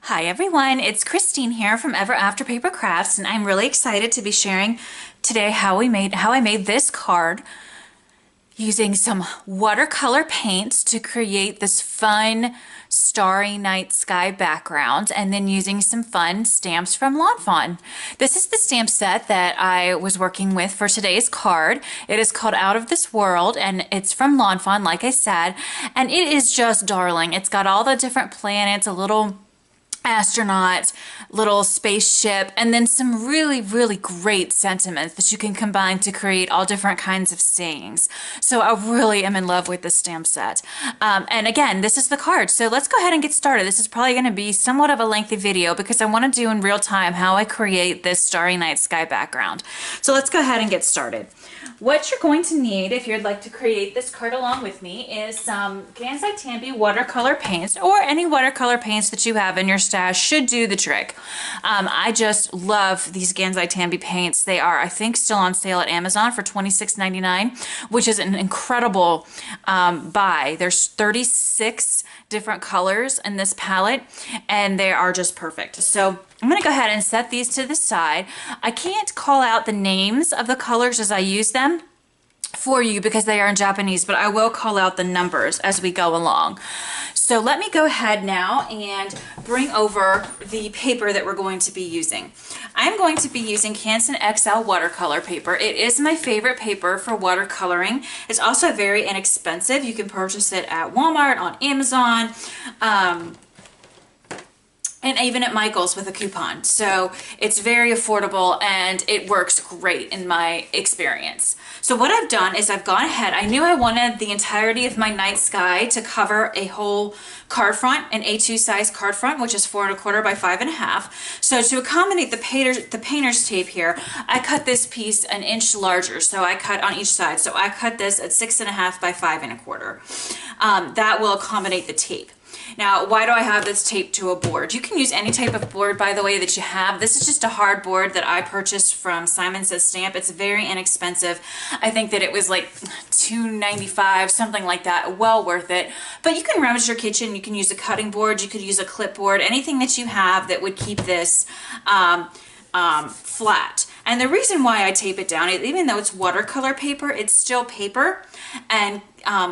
Hi everyone, it's Christine here from Ever After Paper Crafts, and I'm really excited to be sharing today how I made this card using some watercolor paints to create this fun starry night sky background, and then using some fun stamps from Fawn. This is the stamp set that I was working with for today's card. It is called Out of This World, and it's from Fawn, like I said, and it is just darling. It's got all the different planets, a little astronaut, little spaceship, and then some really great sentiments that you can combine to create all different kinds of sayings. So I really am in love with this stamp set. And again, this is the card. So let's go ahead and get started. This is probably going to be somewhat of a lengthy video because I want to do in real time how I create this starry night sky background. So let's go ahead and get started. What you're going to need if you'd like to create this card along with me is some Gansai watercolor paints, or any watercolor paints that you have in your stash should do the trick. I just love these Gansai paints. They are, I think, still on sale at Amazon for $26.99, which is an incredible buy. There's 36 different colors in this palette, and they are just perfect. So I'm going to go ahead and set these to the side. I can't call out the names of the colors as I use them for you because they are in Japanese, but I will call out the numbers as we go along. So let me go ahead now and bring over the paper that we're going to be using. I'm going to be using Canson XL watercolor paper. It is my favorite paper for watercoloring. It's also very inexpensive. You can purchase it at Walmart, on Amazon, and even at Michael's with a coupon. So it's very affordable and it works great in my experience. So what I've done is I've gone ahead. I knew I wanted the entirety of my night sky to cover a whole card front, an A2 size card front, which is 4¼ by 5½. So to accommodate the painter's tape here, I cut this piece an inch larger. So I cut on each side. So I cut this at 6½ by 5¼ that will accommodate the tape. Now, why do I have this taped to a board? You can use any type of board, by the way, that you have. This is just a hard board that I purchased from Simon Says Stamp. It's very inexpensive. I think that it was like $2.95, something like that. Well worth it. But you can rummage your kitchen. You can use a cutting board. You could use a clipboard. Anything that you have that would keep this flat. And the reason why I tape it down, even though it's watercolor paper, it's still paper and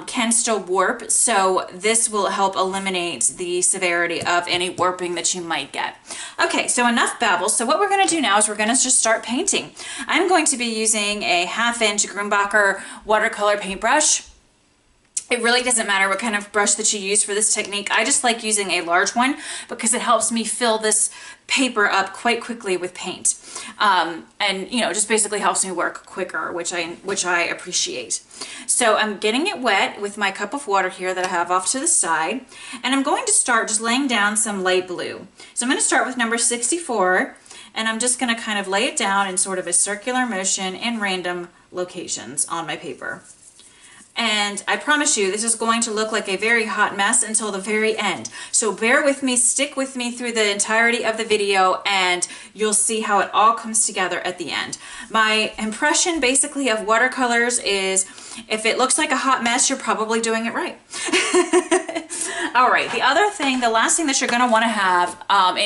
can still warp. So this will help eliminate the severity of any warping that you might get. Okay, so enough babble. So what we're going to do now is we're going to just start painting. I'm going to be using a 1/2" Grumbacher watercolor paintbrush. It really doesn't matter what kind of brush that you use for this technique. I just like using a large one because it helps me fill this paper up quite quickly with paint. And you know, just basically helps me work quicker, which I appreciate. So I'm getting it wet with my cup of water here that I have off to the side. And I'm going to start just laying down some light blue. So I'm going to start with number 64, and I'm just going to kind of lay it down in sort of a circular motion in random locations on my paper. And I promise you, this is going to look like a very hot mess until the very end. So bear with me, stick with me through the entirety of the video, and you'll see how it all comes together at the end. My impression basically of watercolors is if it looks like a hot mess, you're probably doing it right. All right, the other thing, the last thing that you're going to want to have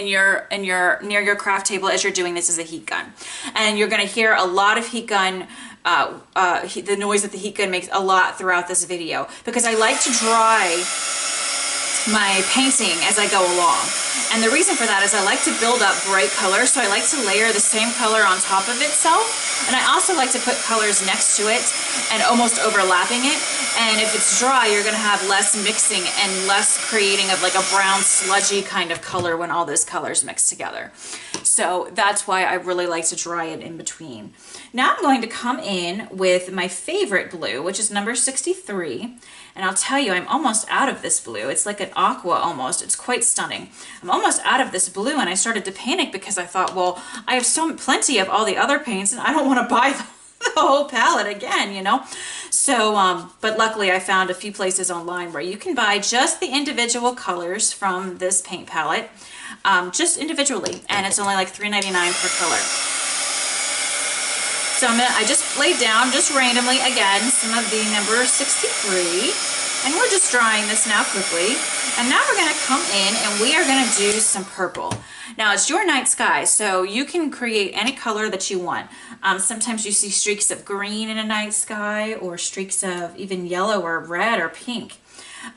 near your craft table as you're doing this is a heat gun. And you're going to hear a lot of heat gun the noise that the heat gun makes a lot throughout this video because I like to dry my painting as I go along. And the reason for that is I like to build up bright colors, so I like to layer the same color on top of itself. And I also like to put colors next to it and almost overlapping it. And if it's dry, you're going to have less mixing and less creating of like a brown sludgy kind of color when all those colors mix together. So that's why I really like to dry it in between. Now I'm going to come in with my favorite blue, which is number 63. And I'll tell you, I'm almost out of this blue. It's like an aqua almost. It's quite stunning. I'm almost out of this blue, and I started to panic because I thought, well, I have plenty of all the other paints, and I don't want to buy the whole palette again, you know. So, but luckily I found a few places online where you can buy just the individual colors from this paint palette, just individually, and it's only like $3.99 per color. So I just laid down, just randomly, again, some of the number 63, and we're just drying this now quickly. And now we're gonna come in and we are gonna do some purple. Now it's your night sky, so you can create any color that you want. Sometimes you see streaks of green in a night sky or streaks of even yellow or red or pink.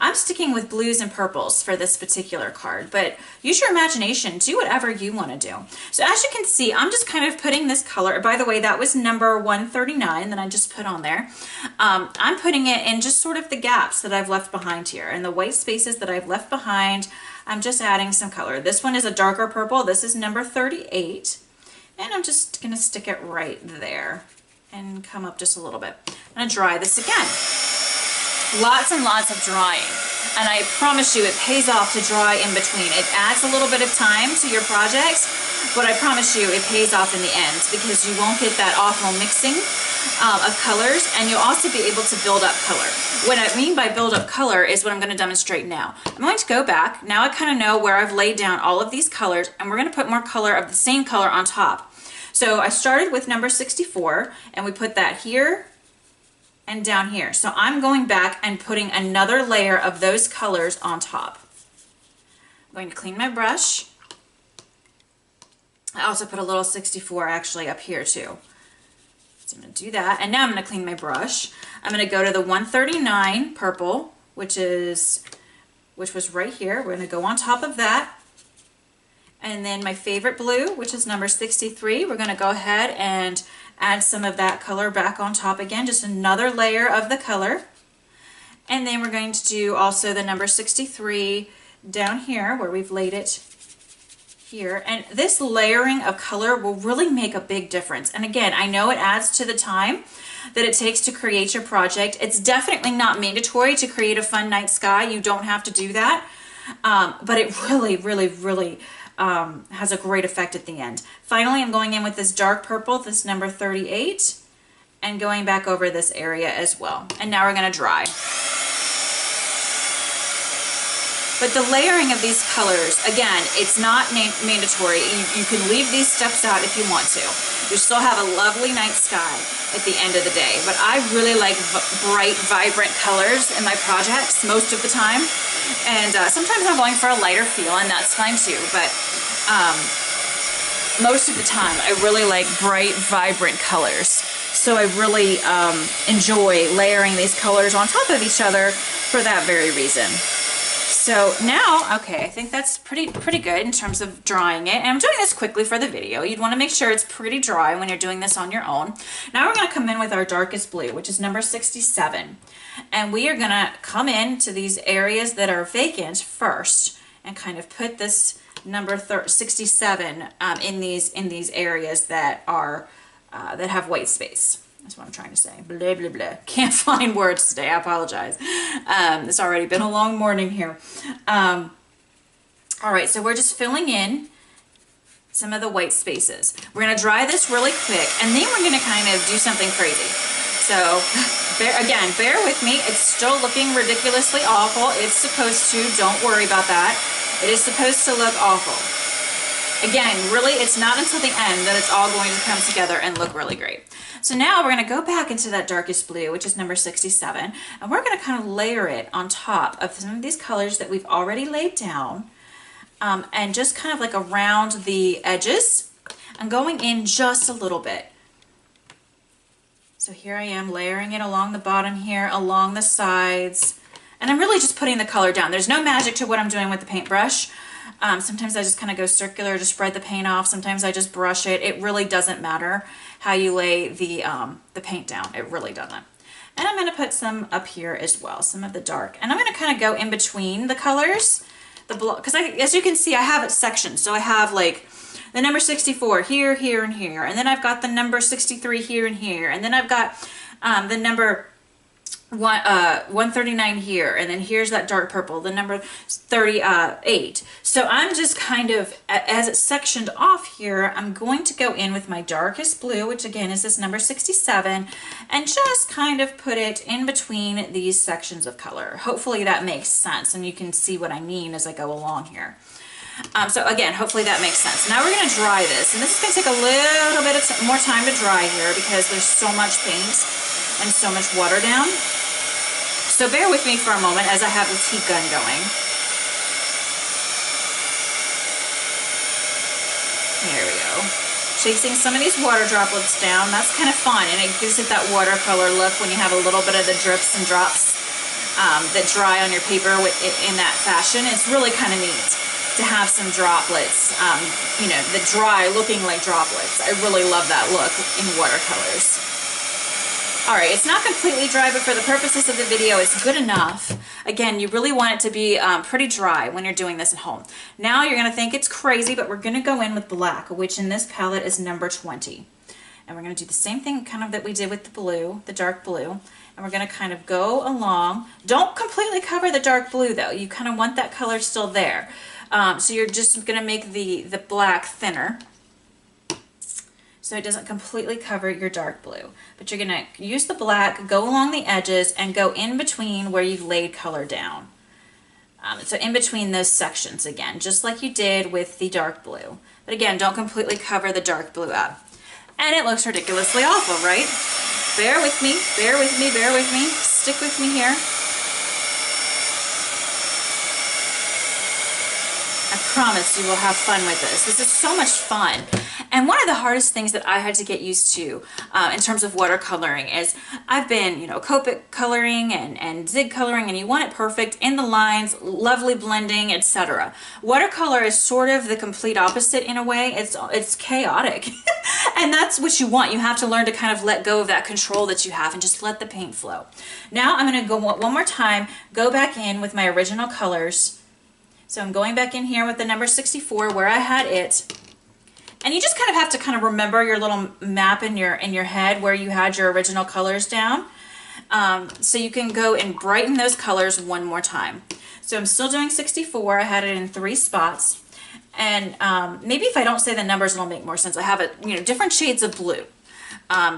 I'm sticking with blues and purples for this particular card, but use your imagination, do whatever you want to do. So as you can see, I'm just kind of putting this color, by the way, that was number 139 that I just put on there. I'm putting it in just sort of the gaps that I've left behind here, and the white spaces that I've left behind, I'm just adding some color. This one is a darker purple, this is number 38, and I'm just gonna stick it right there and come up just a little bit. I'm gonna dry this again. Lots and lots of drying, and I promise you it pays off to dry in between. It adds a little bit of time to your projects, but I promise you it pays off in the end because you won't get that awful mixing of colors, and you'll also be able to build up color. What I mean by build up color is what I'm going to demonstrate now. I'm going to go back. Now I kind of know where I've laid down all of these colors, and we're going to put more color of the same color on top. So I started with number 64, and we put that here and down here. So I'm going back and putting another layer of those colors on top. I'm going to clean my brush. I also put a little 64 actually up here too. So I'm going to do that, and now I'm going to clean my brush. I'm going to go to the 139 purple, which was right here. We're going to go on top of that. And then my favorite blue, which is number 63, we're going to go ahead and add some of that color back on top again, just another layer of the color. And then we're going to do also the number 63 down here where we've laid it here. And this layering of color will really make a big difference. And again, I know it adds to the time that it takes to create your project. It's definitely not mandatory to create a fun night sky. You don't have to do that. But it really, really, really has a great effect at the end. Finally, I'm going in with this dark purple, this number 38, and going back over this area as well. And now we're going to dry. But the layering of these colors, again, it's not mandatory. You can leave these steps out if you want to. You still have a lovely night sky at the end of the day. But I really like bright, vibrant colors in my projects most of the time. And sometimes I'm going for a lighter feel, and that's fine too. But most of the time, I really like bright, vibrant colors. So I really enjoy layering these colors on top of each other for that very reason. So now, okay, I think that's pretty good in terms of drying it. And I'm doing this quickly for the video. You'd want to make sure it's pretty dry when you're doing this on your own. Now we're going to come in with our darkest blue, which is number 67. And we are going to come into these areas that are vacant first and kind of put this number 67 in these areas that are that have white space. That's what I'm trying to say. Blah, blah, blah. Can't find words today. I apologize. It's already been a long morning here. All right, so we're just filling in some of the white spaces. We're going to dry this really quick, and then we're going to kind of do something crazy. So, bear with me. It's still looking ridiculously awful. It's supposed to. Don't worry about that. It is supposed to look awful. Again, really, it's not until the end that it's all going to come together and look really great. So now we're going to go back into that darkest blue, which is number 67, and we're going to kind of layer it on top of some of these colors that we've already laid down, and just kind of like around the edges. I'm going in just a little bit. So here I am layering it along the bottom here, along the sides, and I'm really just putting the color down. There's no magic to what I'm doing with the paintbrush. Sometimes I just kind of go circular to spread the paint off. Sometimes I just brush it. It really doesn't matter how you lay the paint down. It really doesn't. And I'm going to put some up here as well, some of the dark. And I'm going to kind of go in between the colors, because as you can see, I have it sectioned. So I have like the number 64 here, here, and here. And then I've got the number 63 here and here. And then I've got the number 139 here, and then here's that dark purple, the number 38. So I'm just kind of, as it's sectioned off here, I'm going to go in with my darkest blue, which again is this number 67, and just kind of put it in between these sections of color. Hopefully that makes sense, and you can see what I mean as I go along here. So again, hopefully that makes sense. Now we're going to dry this, and this is going to take a little bit of more time to dry here because there's so much paint and so much water down. So bear with me for a moment as I have this heat gun going. chasing some of these water droplets down. That's kind of fun, and it gives it that watercolor look when you have a little bit of the drips and drops that dry on your paper in that fashion. It's really kind of neat to have some droplets, you know, the dry looking like droplets. I really love that look in watercolors. All right, it's not completely dry, but for the purposes of the video, it's good enough. Again, you really want it to be pretty dry when you're doing this at home. Now you're gonna think it's crazy, but we're gonna go in with black, which in this palette is number 20. And we're gonna do the same thing kind of that we did with the blue, the dark blue. And we're gonna kind of go along. Don't completely cover the dark blue though. You kind of want that color still there. So you're just gonna make the black thinner, so it doesn't completely cover your dark blue. But you're gonna use the black, go along the edges, and go in between where you've laid color down. So in between those sections again, just like you did with the dark blue. But again, don't completely cover the dark blue up. And it looks ridiculously awful, right? Bear with me, bear with me, bear with me. Stick with me here. I promise you will have fun with this. This is so much fun. And one of the hardest things that I had to get used to in terms of watercoloring is I've been, you know, Copic coloring and Zig coloring, and you want it perfect in the lines, lovely blending, etc. Watercolor is sort of the complete opposite in a way. It's chaotic. And that's what you want. You have to learn to kind of let go of that control that you have and just let the paint flow. Now I'm going to go one more time, go back in with my original colors. So I'm going back in here with the number 64 where I had it. And you just kind of have to kind of remember your little map in your head where you had your original colors down. So you can go and brighten those colors one more time. So I'm still doing 64. I had it in 3 spots. And maybe if I don't say the numbers, it'll make more sense. I have it, you know, different shades of blue,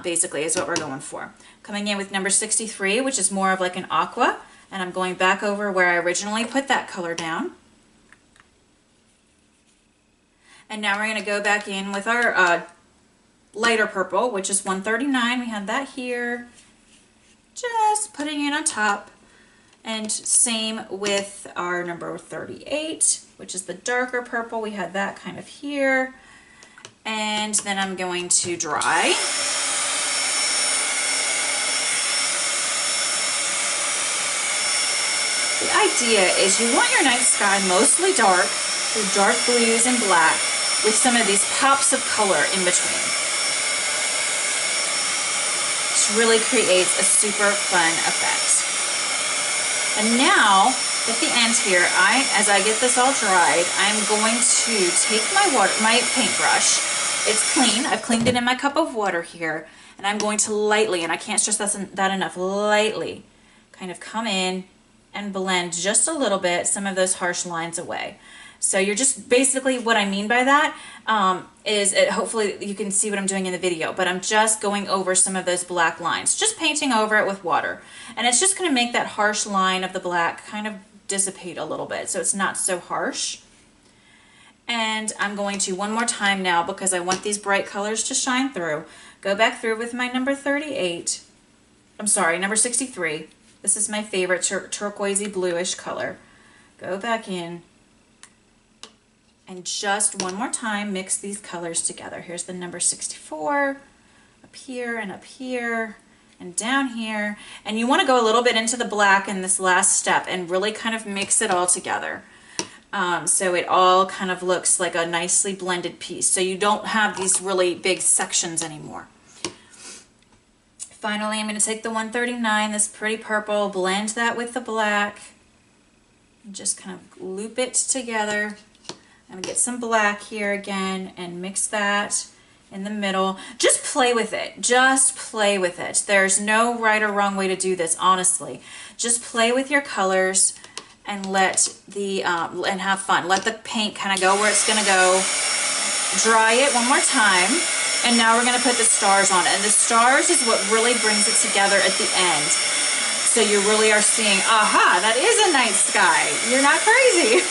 basically is what we're going for. Coming in with number 63, which is more of like an aqua. And I'm going back over where I originally put that color down. And now we're going to go back in with our lighter purple, which is 139. We had that here. Just putting it on top. And same with our number 38, which is the darker purple. We had that kind of here. And then I'm going to dry. The idea is you want your night sky mostly dark, with dark blues and black, with some of these pops of color in between. Which really creates a super fun effect. And now, at the end here, as I get this all dried, I'm going to take my paintbrush. It's clean. I've cleaned it in my cup of water here. And I'm going to lightly, and I can't stress that enough, lightly kind of come in and blend just a little bit some of those harsh lines away. So you're just basically, what I mean by that hopefully you can see what I'm doing in the video, but I'm just going over some of those black lines, just painting over it with water. And it's just going to make that harsh line of the black kind of dissipate a little bit so it's not so harsh. And I'm going to, one more time now, because I want these bright colors to shine through, go back through with my number 38. I'm sorry, number 63. This is my favorite turquoisey bluish color. Go back in. And just one more time, mix these colors together. Here's the number 64, up here and up here and down here. And you want to go a little bit into the black in this last step and really kind of mix it all together. So it all kind of looks like a nicely blended piece. So you don't have these really big sections anymore. Finally, I'm going to take the 139, this pretty purple, blend that with the black, and just kind of loop it together. I'm going to get some black here again and mix that in the middle. Just play with it. Just play with it. There's no right or wrong way to do this, honestly. Just play with your colors and and have fun. Let the paint kind of go where it's going to go. Dry it one more time. And now we're going to put the stars on it. And the stars is what really brings it together at the end. So you really are seeing, aha, that is a night sky. You're not crazy.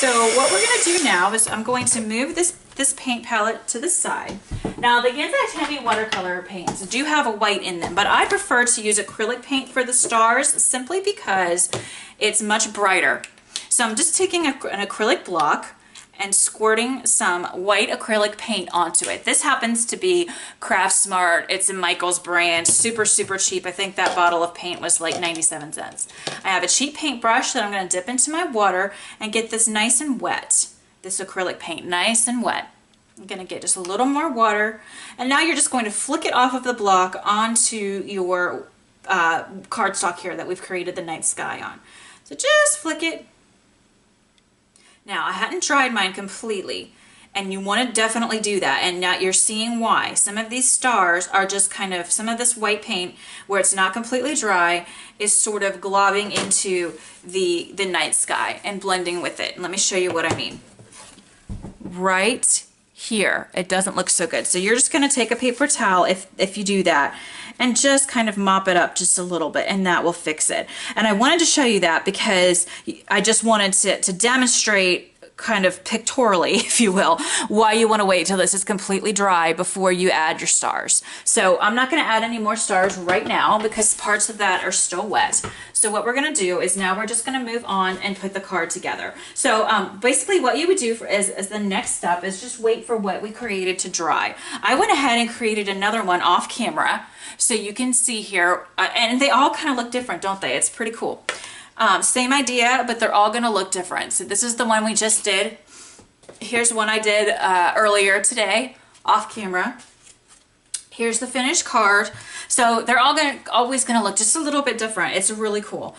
So what we're going to do now is I'm going to move this paint palette to the side. Now the Ginza Tammy watercolor paints do have a white in them, but I prefer to use acrylic paint for the stars simply because it's much brighter. So I'm just taking an acrylic block and squirting some white acrylic paint onto it. This happens to be Craft Smart. It's a Michael's brand, super, super cheap. I think that bottle of paint was like 97 cents. I have a cheap paintbrush that I'm going to dip into my water and get this nice and wet. This acrylic paint, nice and wet. I'm going to get just a little more water, and now you're just going to flick it off of the block onto your cardstock here that we've created the night sky on. So just flick it. Now I hadn't dried mine completely, and you want to definitely do that, and now you're seeing why. Some of these stars are just kind of, some of this white paint where it's not completely dry is sort of globbing into the night sky and blending with it. And let me show you what I mean. Right here, it doesn't look so good. So you're just going to take a paper towel if you do that and just kind of mop it up just a little bit, and that will fix it. And I wanted to show you that because I just wanted to demonstrate kind of pictorially, if you will, why you want to wait till this is completely dry before you add your stars. So I'm not going to add any more stars right now because parts of that are still wet. So what we're going to do is now we're just going to move on and put the card together. So basically what you would do as the next step is just wait for what we created to dry. I went ahead and created another one off camera so you can see here, and they all kind of look different, don't they? It's pretty cool. Same idea, but they're all going to look different. So this is the one we just did. Here's one I did earlier today off camera. Here's the finished card. So they're all always going to look just a little bit different. It's really cool.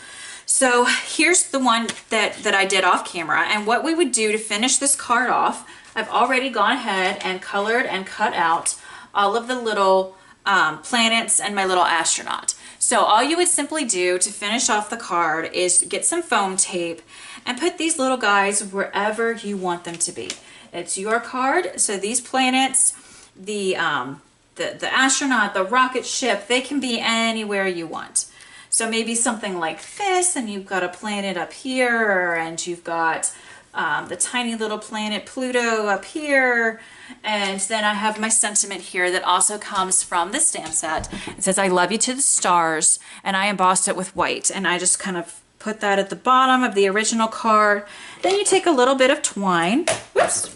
So here's the one that I did off camera. And what we would do to finish this card off, I've already gone ahead and colored and cut out all of the little planets and my little astronaut. So all you would simply do to finish off the card is get some foam tape and put these little guys wherever you want them to be. It's your card, so these planets, the astronaut, the rocket ship, they can be anywhere you want. So maybe something like this, and you've got a planet up here, and you've got the tiny little planet Pluto up here, and then I have my sentiment here that also comes from the stamp set. It says, "I love you to the stars," and I embossed it with white, and I just kind of put that at the bottom of the original card. Then you take a little bit of twine. Whoops.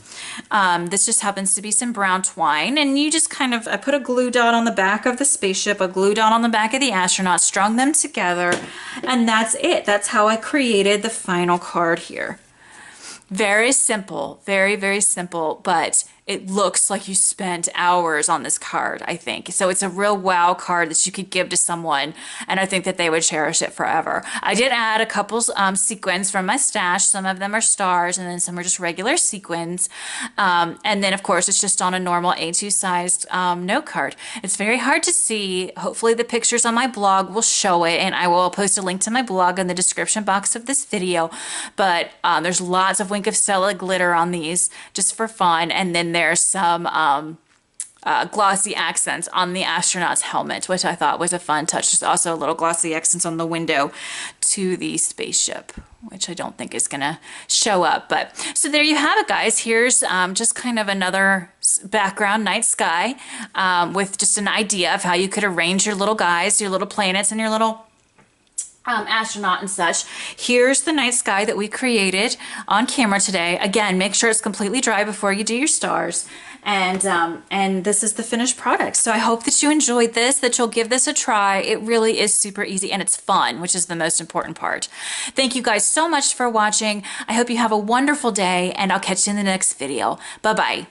This just happens to be some brown twine, and you just kind of, I put a glue dot on the back of the spaceship, a glue dot on the back of the astronaut, strung them together, and that's it. That's how I created the final card here. Very simple, very, very simple, but it looks like you spent hours on this card, I think. So it's a real wow card that you could give to someone, and I think that they would cherish it forever. I did add a couple sequins from my stash. Some of them are stars, and then some are just regular sequins. And then, of course, it's just on a normal A2 sized note card. It's very hard to see. Hopefully the pictures on my blog will show it, and I will post a link to my blog in the description box of this video. But there's lots of Wink of Stella glitter on these just for fun, and then there's some glossy accents on the astronaut's helmet, which I thought was a fun touch. There's also a little glossy accents on the window to the spaceship, which I don't think is gonna show up. But so there you have it, guys. Here's just kind of another background night sky with just an idea of how you could arrange your little guys, your little planets, and your little astronaut and such. Here's the night sky that we created on camera today. Again, make sure it's completely dry before you do your stars. And this is the finished product. So I hope that you enjoyed this, that you'll give this a try. It really is super easy, and it's fun, which is the most important part. Thank you guys so much for watching. I hope you have a wonderful day, and I'll catch you in the next video. Bye-bye.